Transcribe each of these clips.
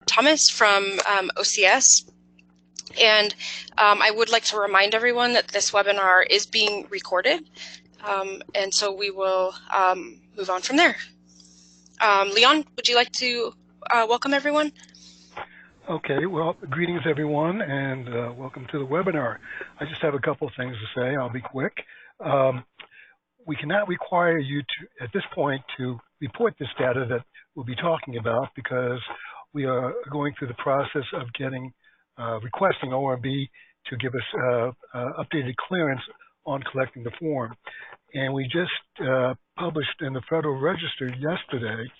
Thomas from OCS. And I would like to remind everyone that this webinar is being recorded. And so we will move on from there. Leon, would you like to welcome everyone? Okay, well, greetings everyone, and welcome to the webinar. I just have a couple of things to say. I'll be quick. We cannot require you to, at this point, to report this data that we'll be talking about because we are going through the process of getting, requesting ORB to give us updated clearance on collecting the form. And we just published in the Federal Register yesterday,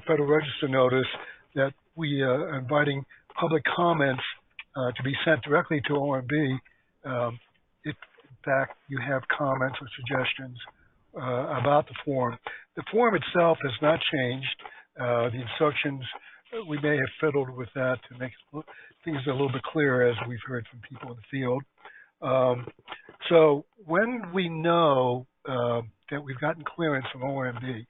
Federal Register notice that we are inviting public comments to be sent directly to ORB if, in fact, you have comments or suggestions about the form. The form itself has not changed. The instructions, we may have fiddled with that to make things a little bit clearer, as we've heard from people in the field. So when we know that we've gotten clearance from ORB,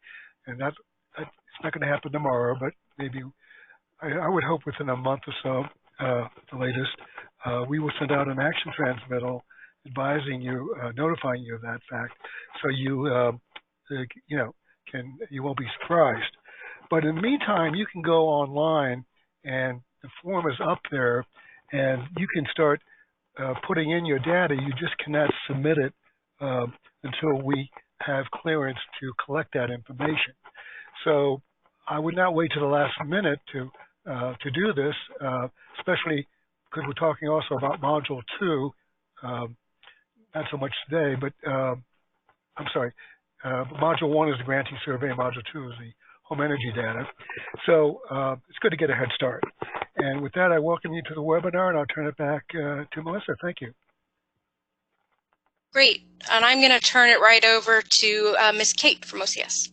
and that's it's not going to happen tomorrow, but maybe I would hope within a month or so, the latest, we will send out an action transmittal advising you, notifying you of that fact, so you, you won't be surprised. But in the meantime, you can go online, and the form is up there, and you can start putting in your data. You just cannot submit it until we have clearance to collect that information. So I would not wait to the last minute to do this, especially because we're talking also about Module 2, not so much today, but I'm sorry, Module 1 is the grantee survey, Module 2 is the home energy data. So it's good to get a head start. And with that, I welcome you to the webinar, and I'll turn it back to Melissa. Thank you. Great. And I'm going to turn it right over to Ms. Kate from OCS.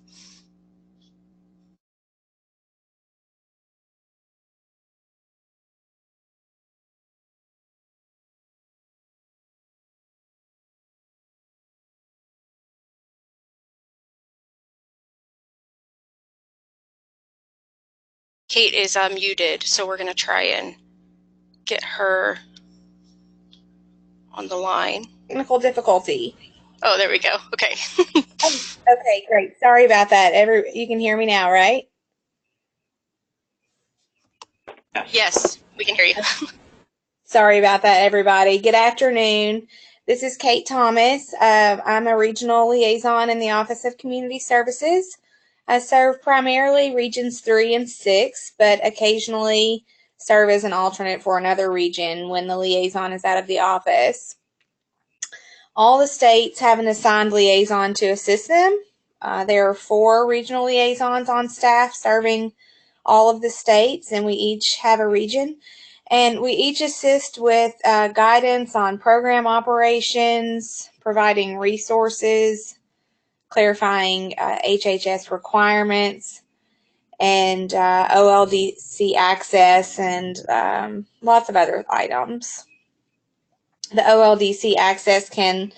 Kate is muted, so we're going to try and get her on the line. Technical difficulty. Oh, there we go. Okay. Okay, great. Sorry about that. You can hear me now, right? Yes, we can hear you. Sorry about that, everybody. Good afternoon. This is Kate Thomas. I'm a regional liaison in the Office of Community Services. I serve primarily regions 3 and 6, but occasionally serve as an alternate for another region when the liaison is out of the office. All the states have an assigned liaison to assist them. There are 4 regional liaisons on staff serving all of the states, and we each have a region. And we each assist with guidance on program operations, providing resources, clarifying HHS requirements, and OLDC access, and lots of other items. The OLDC access can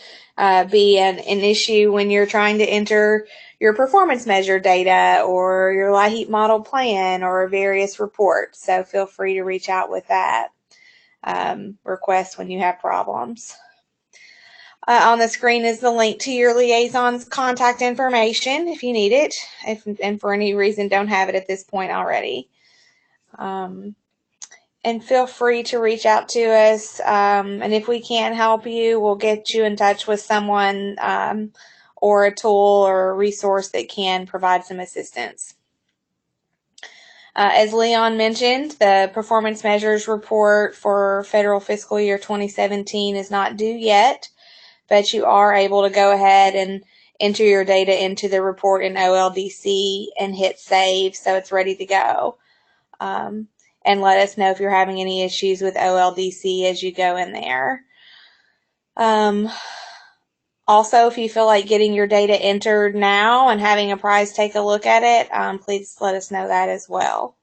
be an issue when you're trying to enter your performance measure data or your LIHEAP model plan or various reports. So feel free to reach out with that request when you have problems. On the screen is the link to your liaison's contact information if you need it, and for any reason don't have it at this point already. And feel free to reach out to us, and if we can't help you, we'll get you in touch with someone or a tool or a resource that can provide some assistance. As Leon mentioned, the performance measures report for federal fiscal year 2017 is not due yet, but you are able to go ahead and enter your data into the report in OLDC and hit save so it's ready to go. And let us know if you're having any issues with OLDC as you go in there. Also, if you feel like getting your data entered now and having a prize take a look at it, please let us know that as well.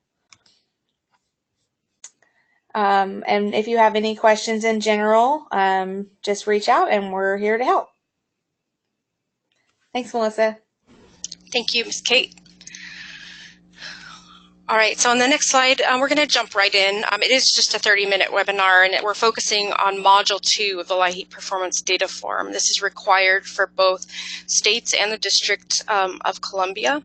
And if you have any questions in general, just reach out and we're here to help. Thanks, Melissa. Thank you, Ms. Kate. All right, so on the next slide, we're going to jump right in. It is just a 30-minute webinar, and we're focusing on Module 2 of the LIHEAP Performance Data Form. This is required for both states and the District of Columbia.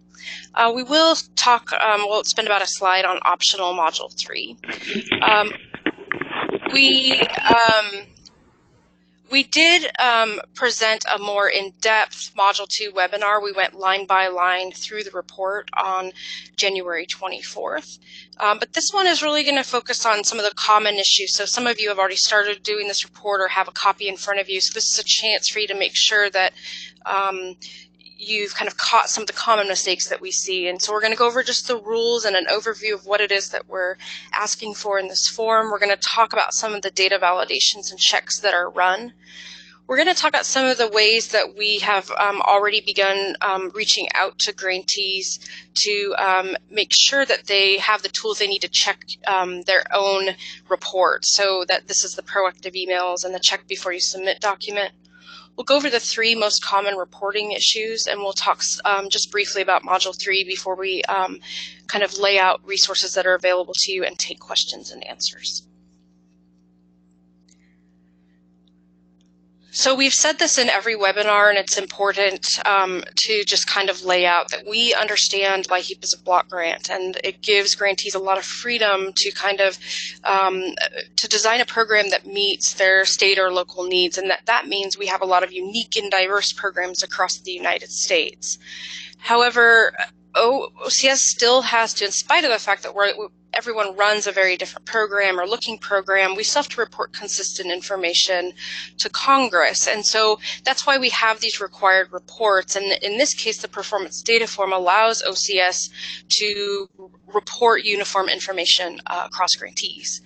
We will talk, we'll spend about a slide on optional Module 3. We did present a more in-depth Module 2 webinar. We went line by line through the report on January 24th. But this one is really going to focus on some of the common issues. So some of you have already started doing this report or have a copy in front of you. So this is a chance for you to make sure that you've kind of caught some of the common mistakes that we see. And so we're going to go over just the rules and an overview of what it is that we're asking for in this form. We're going to talk about some of the data validations and checks that are run. We're going to talk about some of the ways that we have already begun reaching out to grantees to make sure that they have the tools they need to check their own report. So that this is the proactive emails and the check before you submit document. We'll go over the 3 most common reporting issues, and we'll talk just briefly about Module 3 before we kind of lay out resources that are available to you and take questions and answers. So we've said this in every webinar, and it's important to just kind of lay out that we understand LIHEAP is a block grant, and it gives grantees a lot of freedom to kind of to design a program that meets their state or local needs, and that means we have a lot of unique and diverse programs across the United States. However, OCS still has to, in spite of the fact that everyone runs a very different program or looking program, we still have to report consistent information to Congress. And so that's why we have these required reports. And in this case, the performance data form allows OCS to report uniform information across grantees.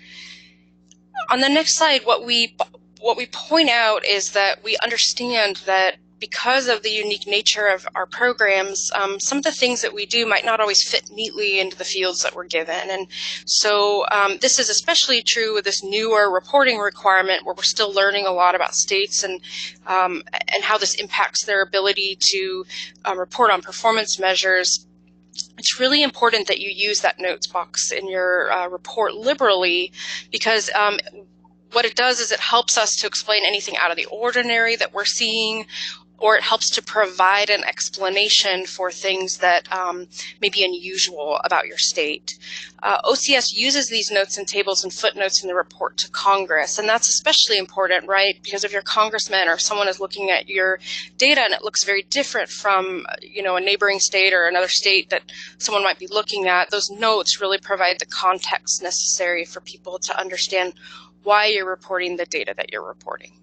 On the next slide, what we point out is that we understand that because of the unique nature of our programs, some of the things that we do might not always fit neatly into the fields that we're given. And so this is especially true with this newer reporting requirement where we're still learning a lot about states and how this impacts their ability to report on performance measures. It's really important that you use that notes box in your report liberally, because what it does is it helps us to explain anything out of the ordinary that we're seeing, or it helps to provide an explanation for things that may be unusual about your state. OCS uses these notes and tables and footnotes in the report to Congress, and that's especially important, right? Because if your congressman or someone is looking at your data and it looks very different from, a neighboring state or another state that someone might be looking at, those notes really provide the context necessary for people to understand why you're reporting the data that you're reporting.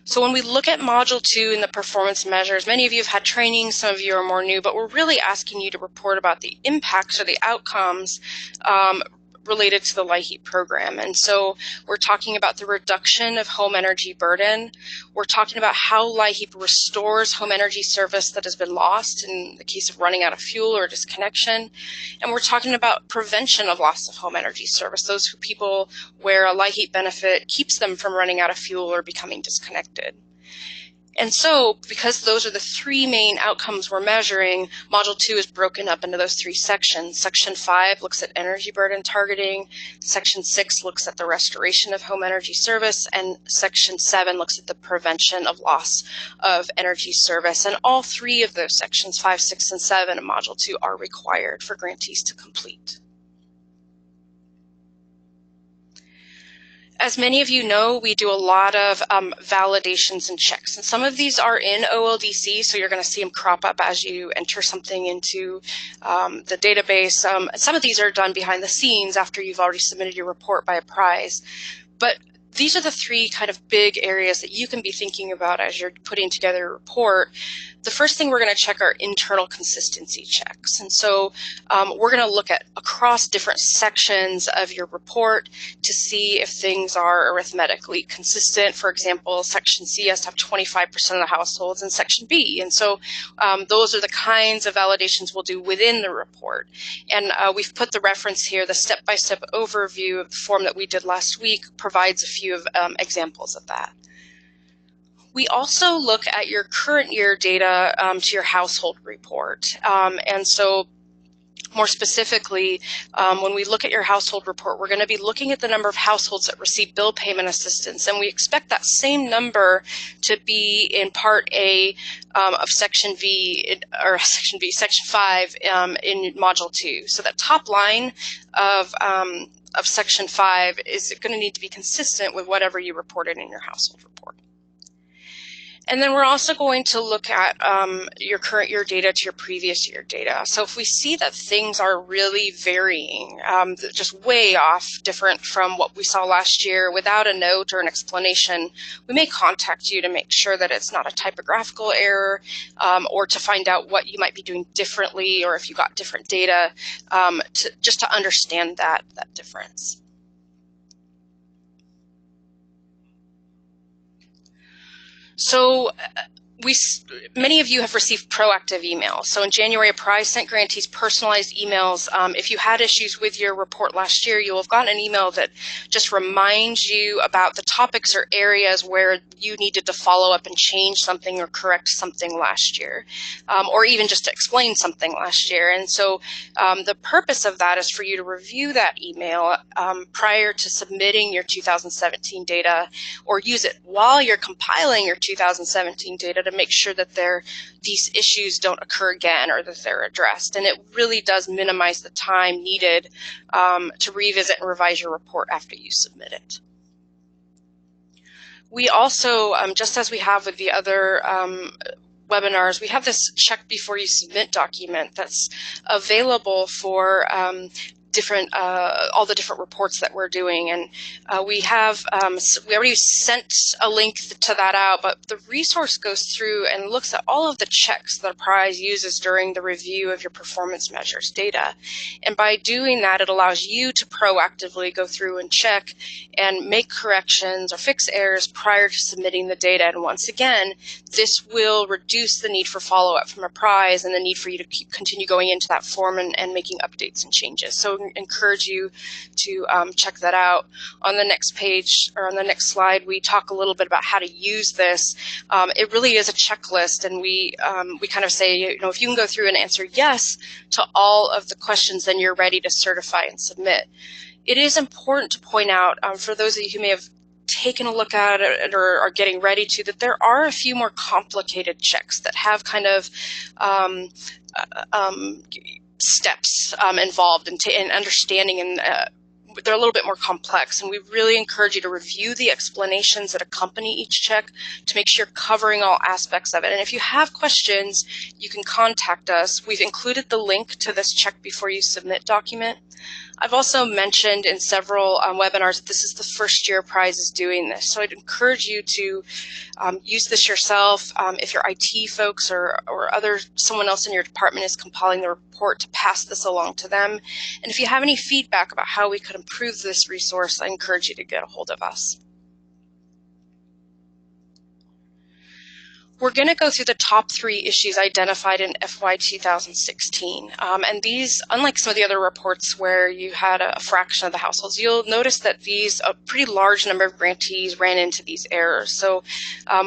So when we look at Module 2 and the performance measures, many of you have had training, some of you are more new, but we're really asking you to report about the impacts or the outcomes related to the LIHEAP program. And so we're talking about the reduction of home energy burden. We're talking about how LIHEAP restores home energy service that has been lost in the case of running out of fuel or disconnection. And we're talking about prevention of loss of home energy service, those people where a LIHEAP benefit keeps them from running out of fuel or becoming disconnected. And so, because those are the 3 main outcomes we're measuring, Module 2 is broken up into those 3 sections. Section 5 looks at energy burden targeting, Section 6 looks at the restoration of home energy service, and Section 7 looks at the prevention of loss of energy service. And all 3 of those sections, 5, 6, and 7 of Module 2, are required for grantees to complete. As many of you know, we do a lot of validations and checks, and some of these are in OLDC, so you're going to see them crop up as you enter something into the database. Some of these are done behind the scenes after you've already submitted your report by a prize. But these are the 3 kind of big areas that you can be thinking about as you're putting together a report. The first thing we're going to check are internal consistency checks. And so we're going to look at across different sections of your report to see if things are arithmetically consistent. For example, Section C has to have 25% of the households in Section B. And so those are the kinds of validations we'll do within the report. And we've put the reference here, the step-by-step overview of the form that we did last week provides a few examples of that. We also look at your current year data to your household report. And so more specifically, when we look at your household report, we're going to be looking at the number of households that receive bill payment assistance, and we expect that same number to be in Part A of Section 5 in Module 2. So that top line of Section 5 is going to need to be consistent with whatever you reported in your household report. And then we're also going to look at your current year data to your previous year data. So if we see that things are really varying, just way off, different from what we saw last year without a note or an explanation, we may contact you to make sure that it's not a typographical error, or to find out what you might be doing differently, or if you got different data, just to understand that difference. So many of you have received proactive emails. So in January, Apprise sent grantees personalized emails. If you had issues with your report last year, you'll have gotten an email that just reminds you about the topics or areas where you needed to follow up and change something or correct something last year, or even just to explain something last year. And so the purpose of that is for you to review that email prior to submitting your 2017 data, or use it while you're compiling your 2017 data to make sure that these issues don't occur again, or that they're addressed. And it really does minimize the time needed to revisit and revise your report after you submit it. We also, just as we have with the other webinars, we have this check before you submit document that's available for all the different reports that we're doing. And we already sent a link to that out, but the resource goes through and looks at all of the checks that Apprise uses during the review of your performance measures data. And by doing that, it allows you to proactively go through and check and make corrections or fix errors prior to submitting the data. And once again, this will reduce the need for follow-up from Apprise and the need for you to continue going into that form and making updates and changes. So encourage you to check that out. On the next page, or on the next slide, we talk a little bit about how to use this. It really is a checklist, and we kind of say, if you can go through and answer yes to all of the questions, then you're ready to certify and submit. It is important to point out, for those of you who may have taken a look at it or are getting ready to, that there are a few more complicated checks that have kind of steps involved in understanding, and they're a little bit more complex, and we really encourage you to review the explanations that accompany each check to make sure you're covering all aspects of it. And if you have questions, you can contact us. We've included the link to this check before you submit document. I've also mentioned in several webinars that this is the first year Apprise is doing this. So I'd encourage you to use this yourself. If your IT folks or someone else in your department is compiling the report, to pass this along to them. And if you have any feedback about how we could improve this resource, I encourage you to get a hold of us. We're going to go through the top 3 issues identified in FY2016. And these, unlike some of the other reports where you had a fraction of the households, you'll notice that a pretty large number of grantees ran into these errors. So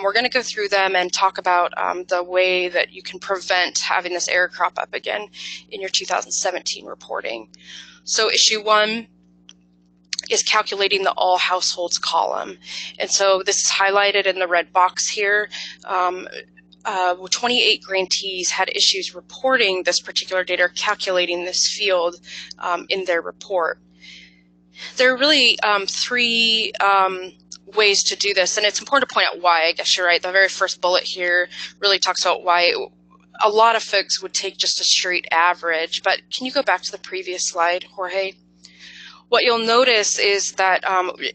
we're going to go through them and talk about the way that you can prevent having this error crop up again in your 2017 reporting. So issue 1 is calculating the all households column. And so this is highlighted in the red box here. 28 grantees had issues reporting this particular data, or calculating this field in their report. There are really 3 ways to do this, and it's important to point out why. I guess you're right. The very first bullet here really talks about why a lot of folks would take just a straight average. But can you go back to the previous slide, Jorge? What you'll notice is that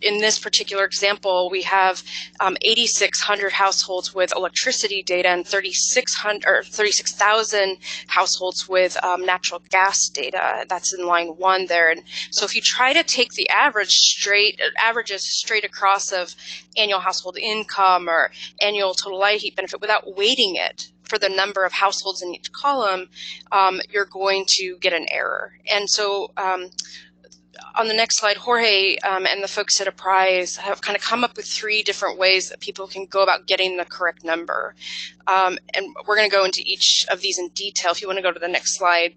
in this particular example, we have 8,600 households with electricity data and 36,000 households with natural gas data. That's in line 1 there. And so if you try to take the averages straight across of annual household income or annual total LIHEAP benefit without weighting it for the number of households in each column, you're going to get an error. And so on the next slide, Jorge and the folks at Apprise have kind of come up with 3 different ways that people can go about getting the correct number. And we're going to go into each of these in detail. If you want to go to the next slide.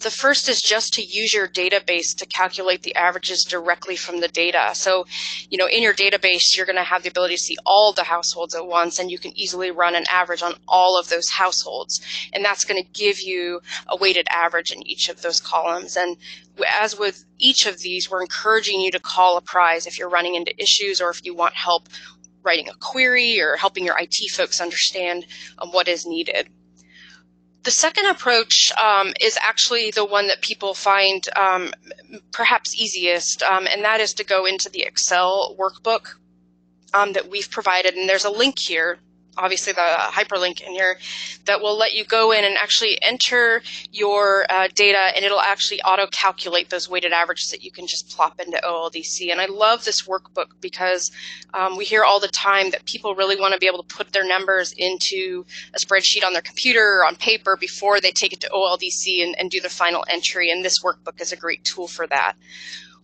The first is just to use your database to calculate the averages directly from the data. So, in your database, you're going to have the ability to see all the households at once, and you can easily run an average on all of those households. And that's going to give you a weighted average in each of those columns. And as with each of these, we're encouraging you to call Apprise if you're running into issues or if you want help writing a query or helping your IT folks understand what is needed. The second approach is actually the one that people find perhaps easiest, and that is to go into the Excel workbook that we've provided. And there's a link here, obviously the hyperlink in here, that will let you go in and actually enter your data, and it'll actually auto-calculate those weighted averages that you can just plop into OLDC. And I love this workbook because we hear all the time that people really want to be able to put their numbers into a spreadsheet on their computer or on paper before they take it to OLDC and do the final entry, and this workbook is a great tool for that.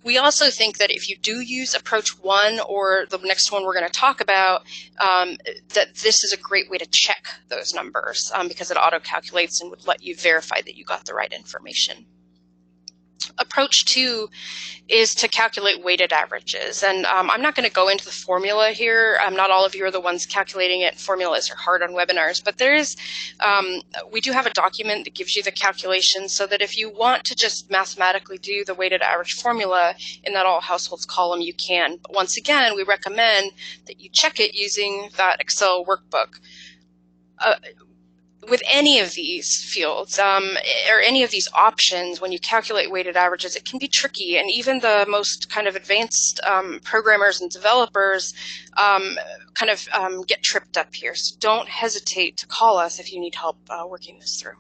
We also think that if you do use approach 1 or the next one we're going to talk about, that this is a great way to check those numbers because it auto-calculates and would let you verify that you got the right information. Approach 2 is to calculate weighted averages. And I'm not going to go into the formula here. Not all of you are the ones calculating it. Formulas are hard on webinars, but there is, we do have a document that gives you the calculations so that if you want to just mathematically do the weighted average formula in that all households column, you can. But once again, we recommend that you check it using that Excel workbook. With any of these fields or any of these options, when you calculate weighted averages, it can be tricky, and even the most kind of advanced programmers and developers get tripped up here. So don't hesitate to call us if you need help working this through.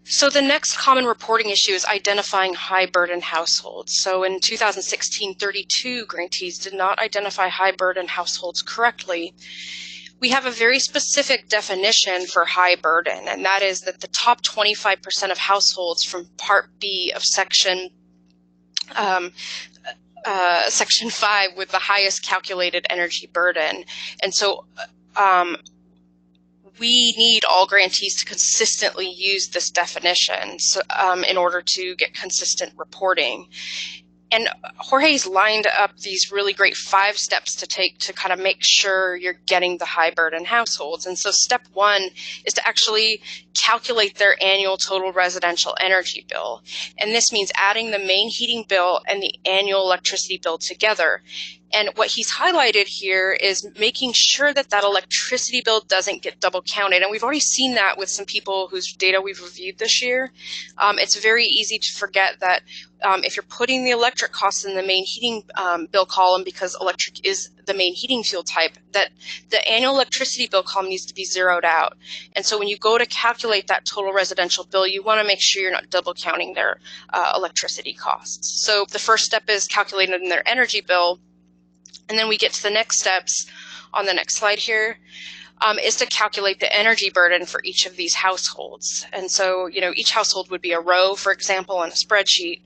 So the next common reporting issue is identifying high burden households. So in 2016, 32 grantees did not identify high burden households correctly. We have a very specific definition for high burden, and that is that the top 25% of households from Part B of Section 5 with the highest calculated energy burden. And so we need all grantees to consistently use this definition in order to get consistent reporting. And Jorge's lined up these really great 5 steps to take to kind of make sure you're getting the high burden households. And so step 1 is to actually calculate their annual total residential energy bill. And this means adding the main heating bill and the annual electricity bill together. And what he's highlighted here is making sure that that electricity bill doesn't get double counted. And we've already seen that with some people whose data we've reviewed this year. It's very easy to forget that if you're putting the electric costs in the main heating bill column, because electric is the main heating fuel type, that the annual electricity bill column needs to be zeroed out. And so when you go to calculate that total residential bill, you want to make sure you're not double counting their electricity costs. So the first step is calculating their energy bill. And then we get to the next steps on the next slide here, is to calculate the energy burden for each of these households. And so, each household would be a row, for example, on a spreadsheet.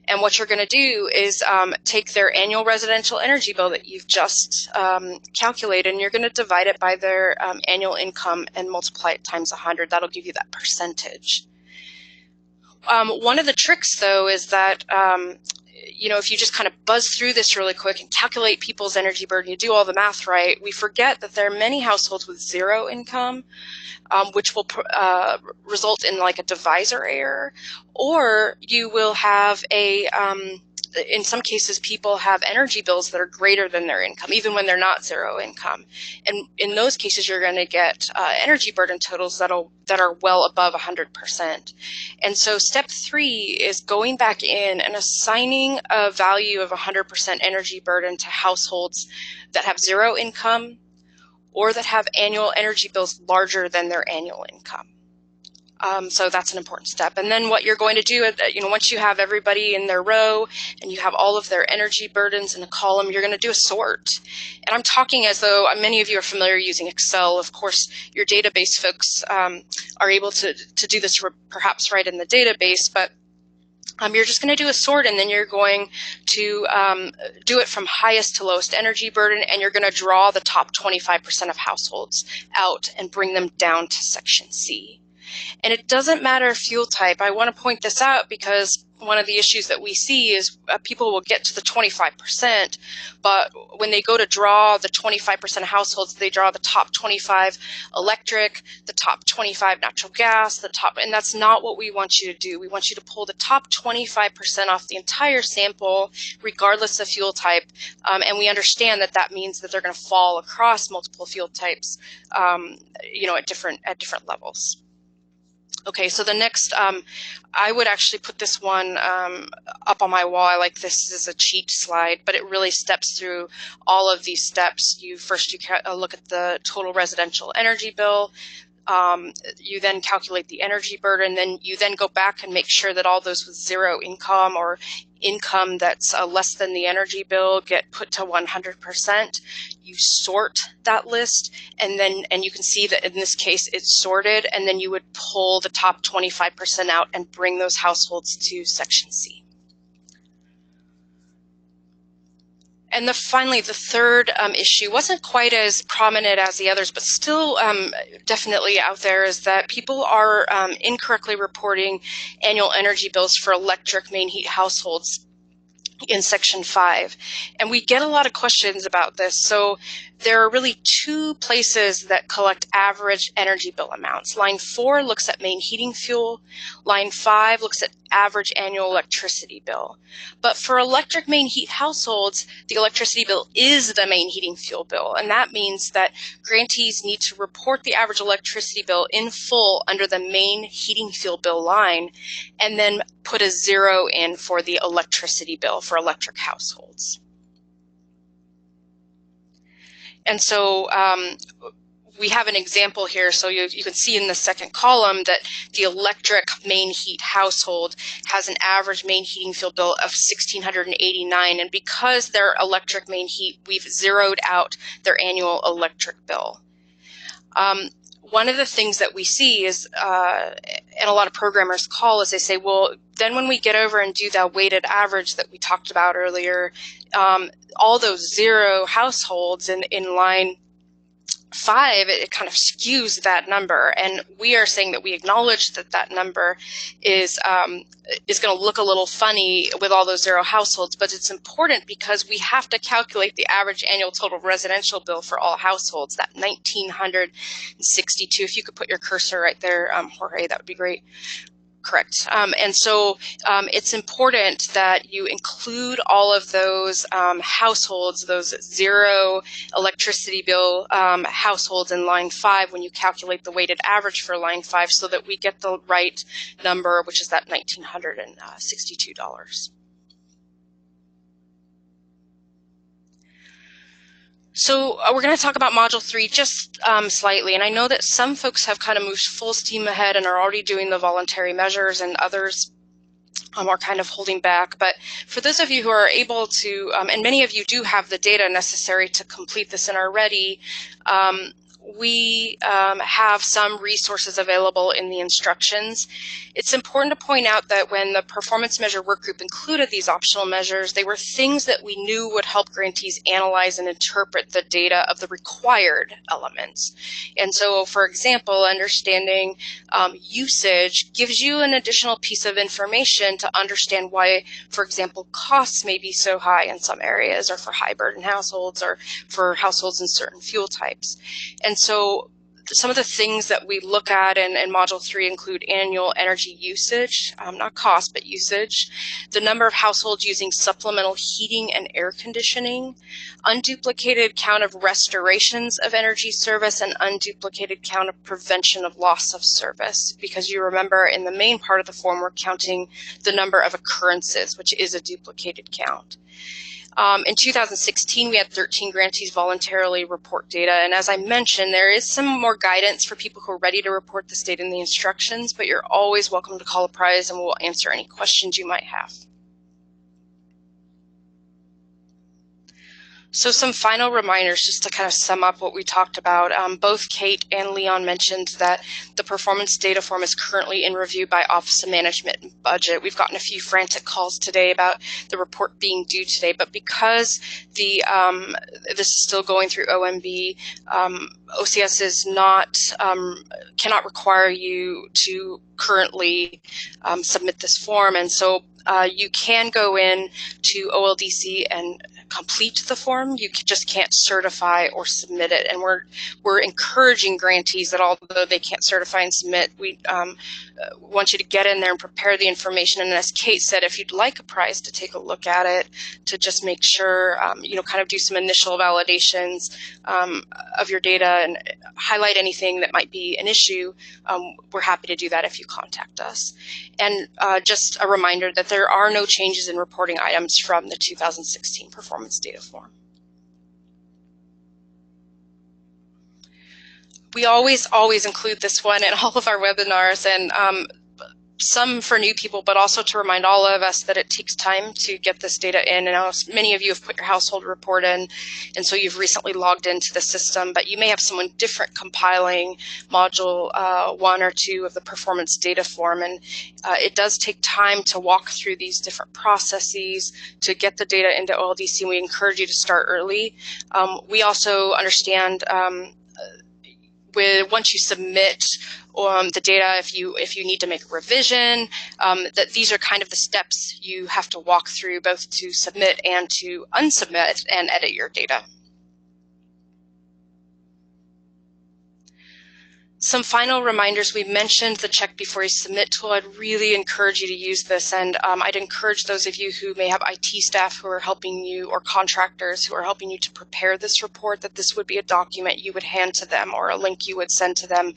And what you're going to do is take their annual residential energy bill that you've just calculated, and you're going to divide it by their annual income and multiply it times 100. That'll give you that percentage. One of the tricks, though, is that if you just kind of buzz through this really quick and calculate people's energy burden, you do all the math right, we forget that there are many households with 0 income, which will result in like a divisor error, or you will have in some cases, people have energy bills that are greater than their income, even when they're not 0 income. And in those cases, you're going to get energy burden totals that are well above 100%. And so step 3 is going back in and assigning a value of 100% energy burden to households that have 0 income or that have annual energy bills larger than their annual income. So that's an important step. And then what you're going to do, once you have everybody in their row and you have all of their energy burdens in a column, you're going to do a sort. And I'm talking as though many of you are familiar using Excel. Of course, your database folks are able to do this perhaps right in the database, but you're just going to do a sort, and then you're going to do it from highest to lowest energy burden, and you're going to draw the top 25% of households out and bring them down to section C. And it doesn't matter fuel type. I want to point this out because one of the issues that we see is people will get to the 25%, but when they go to draw the 25% of households, they draw the top 25 electric, the top 25 natural gas, and that's not what we want you to do. We want you to pull the top 25% off the entire sample, regardless of fuel type, and we understand that that means that they're going to fall across multiple fuel types, at different levels. Okay, so the next, I would actually put this one up on my wall. I like this as a cheat slide, but it really steps through all of these steps. You look at the total residential energy bill. You then calculate the energy burden, then you then go back and make sure that all those with zero income or income that's less than the energy bill get put to 100%. You sort that list, and you can see that in this case it's sorted, and then you would pull the top 25% out and bring those households to section C. And finally, the third issue wasn't quite as prominent as the others, but still definitely out there, is that people are incorrectly reporting annual energy bills for electric main heat households in section 5. And we get a lot of questions about this. So there are really two places that collect average energy bill amounts. Line 4 looks at main heating fuel. Line 5 looks at average annual electricity bill. But for electric main heat households, the electricity bill is the main heating fuel bill. And that means that grantees need to report the average electricity bill in full under the main heating fuel bill line, and then put a 0 in for the electricity bill for electric households. And so we have an example here. So you can see in the second column that the electric main heat household has an average main heating fuel bill of $1,689. And because they're electric main heat, we've zeroed out their annual electric bill. One of the things that we see is, and a lot of programmers call, is they say, well, then when we get over and do that weighted average that we talked about earlier, all those zero households in line 5, it kind of skews that number, and we are saying that we acknowledge that that number is going to look a little funny with all those zero households, but it's important because we have to calculate the average annual total residential bill for all households, that $1,962. If you could put your cursor right there, Jorge, that would be great. Correct. And so it's important that you include all of those households, those zero electricity bill households in line 5 when you calculate the weighted average for line 5, so that we get the right number, which is that $1,962. So we're going to talk about Module 3 just slightly, and I know that some folks have kind of moved full steam ahead and are already doing the voluntary measures, and others are kind of holding back. But for those of you who are able to, and many of you do have the data necessary to complete this and are ready, we have some resources available in the instructions. It's important to point out that when the performance measure workgroup included these optional measures, they were things that we knew would help grantees analyze and interpret the data of the required elements. And so, for example, understanding usage gives you an additional piece of information to understand why, for example, costs may be so high in some areas, or for high burden households, or for households in certain fuel types. And so some of the things that we look at in Module 3 include annual energy usage, not cost, but usage, the number of households using supplemental heating and air conditioning, unduplicated count of restorations of energy service, and unduplicated count of prevention of loss of service. Because you remember in the main part of the form, we're counting the number of occurrences, which is a duplicated count. In 2016, we had 13 grantees voluntarily report data, and as I mentioned, there is some more guidance for people who are ready to report this data in the instructions, but you're always welcome to call a prize and we'll answer any questions you might have. So some final reminders just to kind of sum up what we talked about. Both Kate and Leon mentioned that the performance data form is currently in review by Office of Management and Budget. We've gotten a few frantic calls today about the report being due today, but because this is still going through OMB, OCS is not cannot require you to currently submit this form, and so you can go in to OLDC and complete the form. You just can't certify or submit it. And we're encouraging grantees that although they can't certify and submit, we want you to get in there and prepare the information. And as Kate said, if you'd like a prize, to take a look at it, to just make sure, kind of do some initial validations of your data and highlight anything that might be an issue. We're happy to do that if you contact us. And just a reminder that there are no changes in reporting items from the 2016 performance data form. We always include this one in all of our webinars, and some for new people, but also to remind all of us that it takes time to get this data in. And many of you have put your household report in, and so you've recently logged into the system, but you may have someone different compiling module 1 or 2 of the performance data form. And it does take time to walk through these different processes to get the data into OLDC, and we encourage you to start early. We also understand once you submit the data, if you need to make a revision, that these are kind of the steps you have to walk through, both to submit and to unsubmit and edit your data. Some final reminders. We mentioned the check before you submit tool. I'd really encourage you to use this, and I'd encourage those of you who may have IT staff who are helping you, or contractors who are helping you to prepare this report, that this would be a document you would hand to them or a link you would send to them.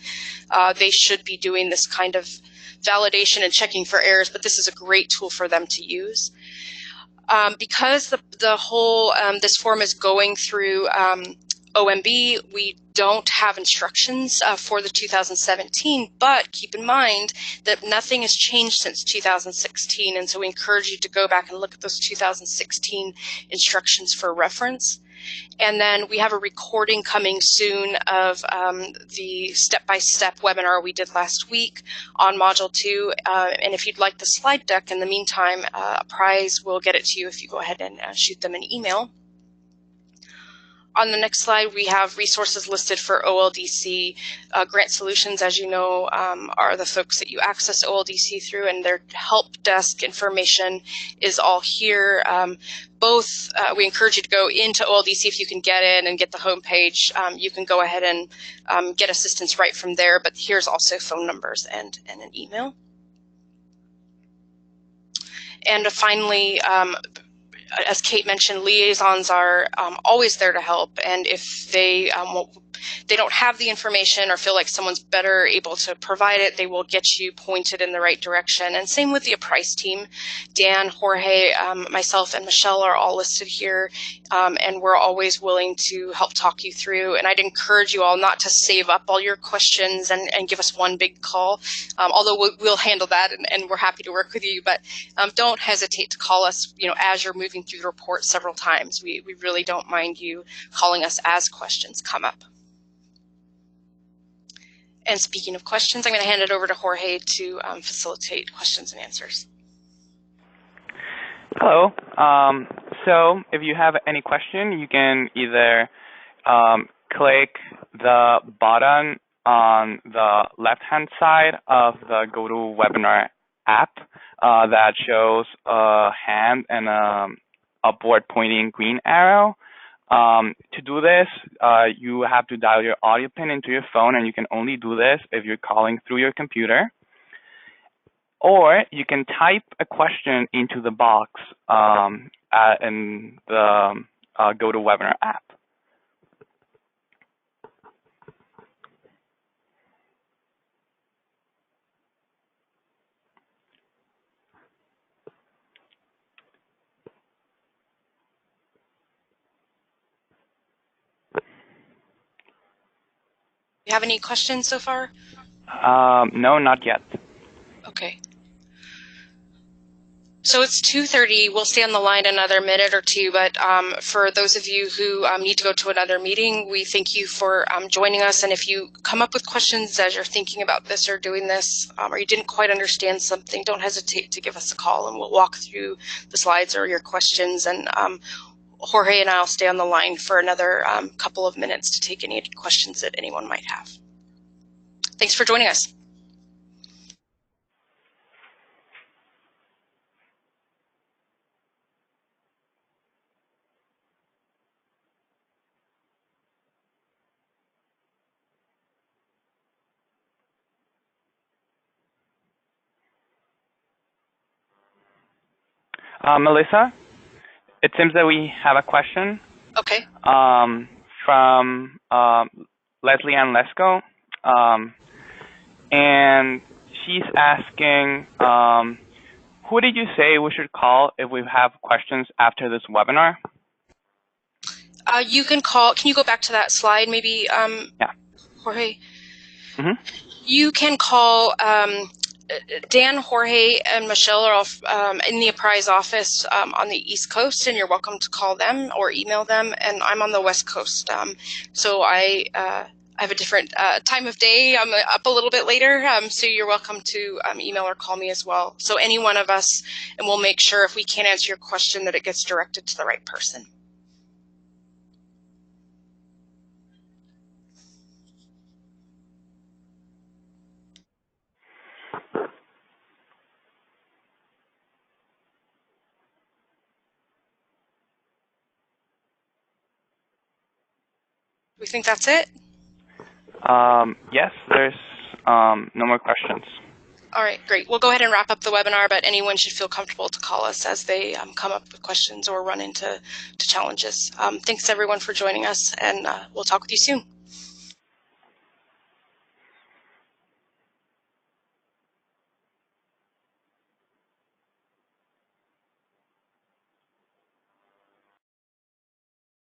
They should be doing this kind of validation and checking for errors, but this is a great tool for them to use. Because the whole this form is going through OMB, we don't have instructions for the 2017, but keep in mind that nothing has changed since 2016, and so we encourage you to go back and look at those 2016 instructions for reference. And then we have a recording coming soon of the step-by-step webinar we did last week on Module 2. And if you'd like the slide deck in the meantime, a prize will get it to you if you go ahead and shoot them an email. On the next slide, we have resources listed for OLDC. Grant Solutions, as you know, are the folks that you access OLDC through, and their help desk information is all here. We encourage you to go into OLDC if you can get in and get the homepage. You can go ahead and get assistance right from there, but here's also phone numbers and an email. And finally, as Kate mentioned, liaisons are always there to help, and if they don't have the information or feel like someone's better able to provide it, they will get you pointed in the right direction. And same with the APRICE team. Dan, Jorge, myself, and Michelle are all listed here, and we're always willing to help talk you through. And I'd encourage you all not to save up all your questions and give us one big call, although we'll handle that, and we're happy to work with you. But don't hesitate to call us, as you're moving through the report several times. We really don't mind you calling us as questions come up. And speaking of questions, I'm going to hand it over to Jorge to facilitate questions and answers. Hello. So if you have any question, you can either click the button on the left-hand side of the GoToWebinar app that shows a hand and an upward pointing green arrow. To do this, you have to dial your audio pin into your phone, and you can only do this if you're calling through your computer. Or you can type a question into the box in the GoToWebinar app. You have any questions so far? No, not yet. Okay. So it's 2:30. We'll stay on the line another minute or two, but for those of you who need to go to another meeting, we thank you for joining us. And if you come up with questions as you're thinking about this or doing this, or you didn't quite understand something, don't hesitate to give us a call, and we'll walk through the slides or your questions. And Jorge and I will stay on the line for another couple of minutes to take any questions that anyone might have. Thanks for joining us. Melissa, it seems that we have a question. Okay. From Leslie Ann Lesko, and she's asking, who did you say we should call if we have questions after this webinar? You can call. Can you go back to that slide, maybe? Yeah. Jorge. Mm-hmm. You can call. Dan, Jorge, and Michelle are all in the Apprise office on the East Coast, and you're welcome to call them or email them. And I'm on the West Coast, so I have a different time of day. I'm up a little bit later, so you're welcome to email or call me as well. So any one of us, and we'll make sure if we can't answer your question that it gets directed to the right person. We think that's it? Yes, there's no more questions. All right, great. We'll go ahead and wrap up the webinar, but anyone should feel comfortable to call us as they come up with questions or run into challenges. Thanks everyone for joining us, and we'll talk with you soon.